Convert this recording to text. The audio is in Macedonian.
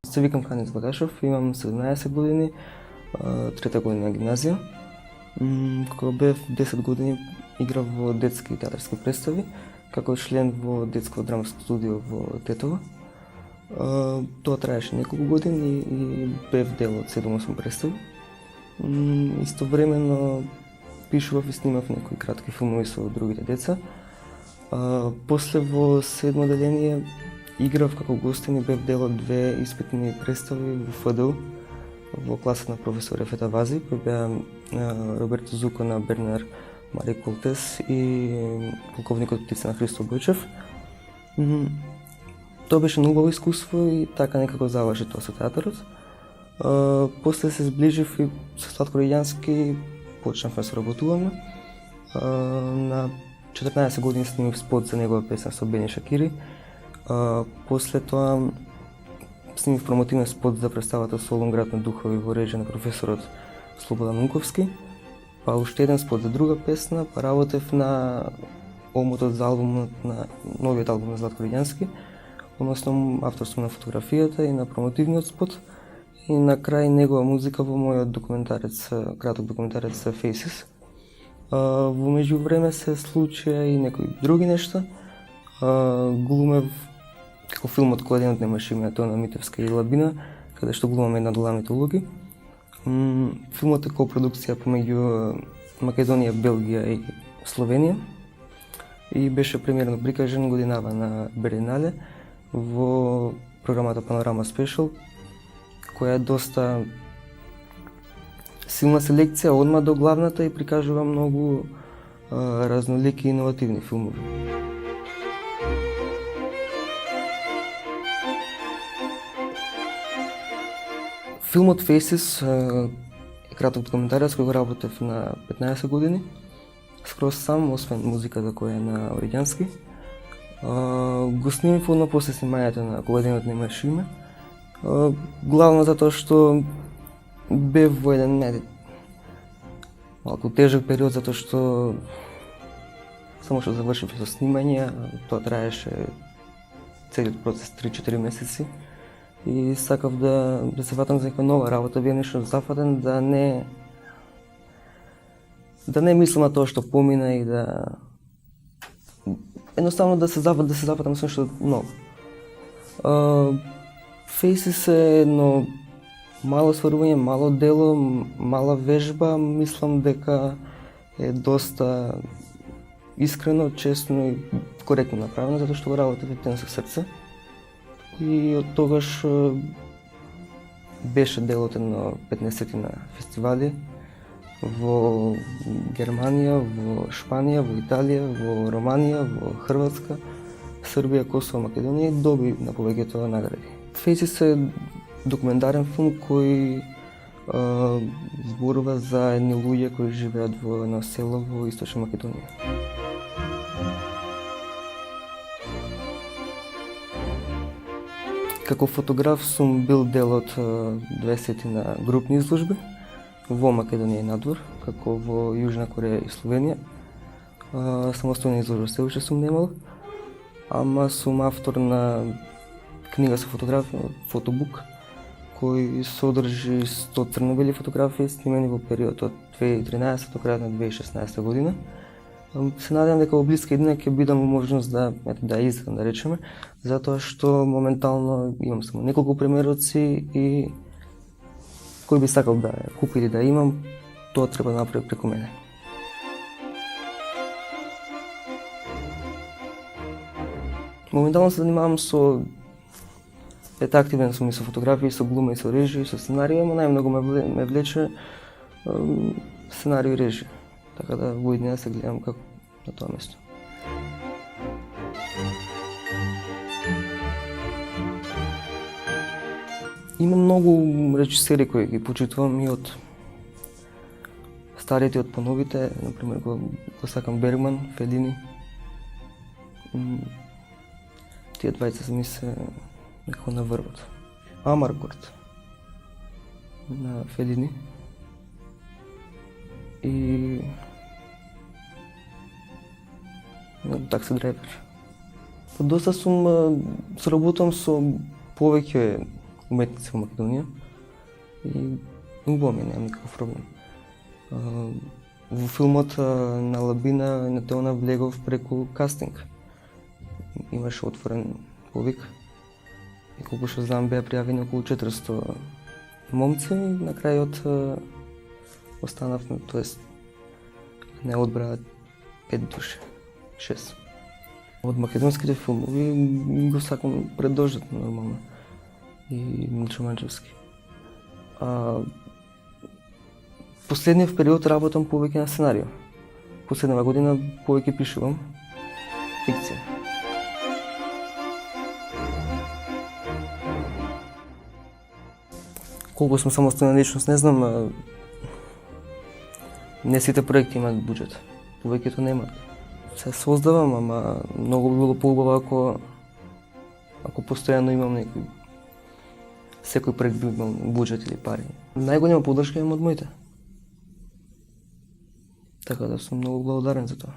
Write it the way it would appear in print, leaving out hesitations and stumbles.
Се викам Ханис Багашов, имам 17 години, трета година гимназија. Кога бев 10 години играв во детски театарски представи, како член во детско драмско студио во Тетово. Тоа траеше неколку години и бев дел од 7-8 представи. Истовремено пишував и снимав некои кратки филмови со другите деца. После во 7 одделение играв како гостин и бев дел од 2 испитни представи во ФДУ во класот на професор Ефета Вази, кои беа Роберто Зукона, Бернар Мари Колтес и полковникот птица на Христо Бојчев. Тоа беше многу убаво искуство и така некако заврши тоа со театарот. После се зближив и со Слатко Ридјански, почнавме да соработуваме. На 14 години снимив спот за негова песна со Бени Шакири. После тоа снимив промотивен спот за представата Солун град на духови во режија на професорот Слободан Унковски. Па уште еден спот за друга песна, па работев на омотот за албумот на новиот албум на Златко Ридјански, односно авторство на фотографијата и на промотивниот спот. И на крај негова музика во мојот документарец, краток документарец Faces. Во меѓувреме се случија и некои други нешта. Глумев како филмот Кога денот немаше име, тоа на Митевска и Лабина, каде што глумам една од главните улоги. Филмот е копродукција помеѓу Македонија, Белгија и Словенија и беше премиерно прикажен годинава на Беринале во програмата Панорама Спешал, која е доста силна селекција одма до главната и прикажува многу разнолики и иновативни филмови. Филмот Faces е краток документарец кој го работев на 15 години, скроз сам, освен музиката која е на Ридјански. Го снимив одма после снимањето на Кога денот немаше име, главно затоа што бев во еден малку тежок период, затоа што само што завршив со снимање, тоа траеше целиот процес 3-4 месеци. И сакав да се фатам за некоја нова работа, бев нешто зафатен, да не мислам на тоа што помина и да едноставно да се зафатам со нешто ново. Faces е едно мало стварување, мало дело, мала вежба, мислам дека е доста искрено, честно и коректно направено, затоа што го работев со срце. И од тогаш беше дел од едно 15-тина фестивали во Германија, во Шпанија, во Италија, во Романија, во Хрватска, Србија, Косово, Македонија и доби на повеќето награди. Faces е документарен филм кој зборува за едни луѓе кои живеат во едно село во Источна Македонија. Како фотограф сум бил дел од 20-тина групни изложби во Македонија и надвор, како во Јужна Кореја и Словенија. Самостојна изложба се уште сум немал, ама сум автор на книга со фотографија, фотобук, кој содржи 100 црно-бели фотографии снимени во период од 2013 до крајот на 2016 година. Се надевам дека во блиска иднина ќе бидам во можност да издам, да речеме, затоа што моментално имам само неколку примероци и кој би сакал да купи или да имам, тоа треба да направи преку мене. Моментално се занимавам со активен сум и со фотографија, и со глума, и со режија, и со сценарија, но најмногу ме влече сценарија и режија. Така да во иднина се гледам како на тоа место. Има многу режисери кои ги почитувам и од старите и од поновите, например го сакам Бергман, Фелини. Тие двајца се ми се некако на врвот. Амаркорд на Фелини и такси драйвер. Доста сум соработувам со повеќе уметници во Македонија и убаво ми е, немам никаков проблем. Во филмот на Лабина и на Теона влегов преку кастинг. Имаше отворен повик и колку што знам беа пријавени околу 400 момци и на крајот останавме, тоест не одбраа 5 души, 6. Од македонските филмови го сакам Предождот нормално и Милчо Манчевски. Последниот период работам повеќе на сценарио. Последнава година повеќе пишувам фикција. Колку сум самостојна личност, не знам. Не сите проекти имаат буџет, повеќето немаат. Се создавам, ама многу би било поубаво ако постојано имам некој секој проект би имал буџет или пари. Најголема поддршка имам од моите. Така да сум многу благодарен за тоа.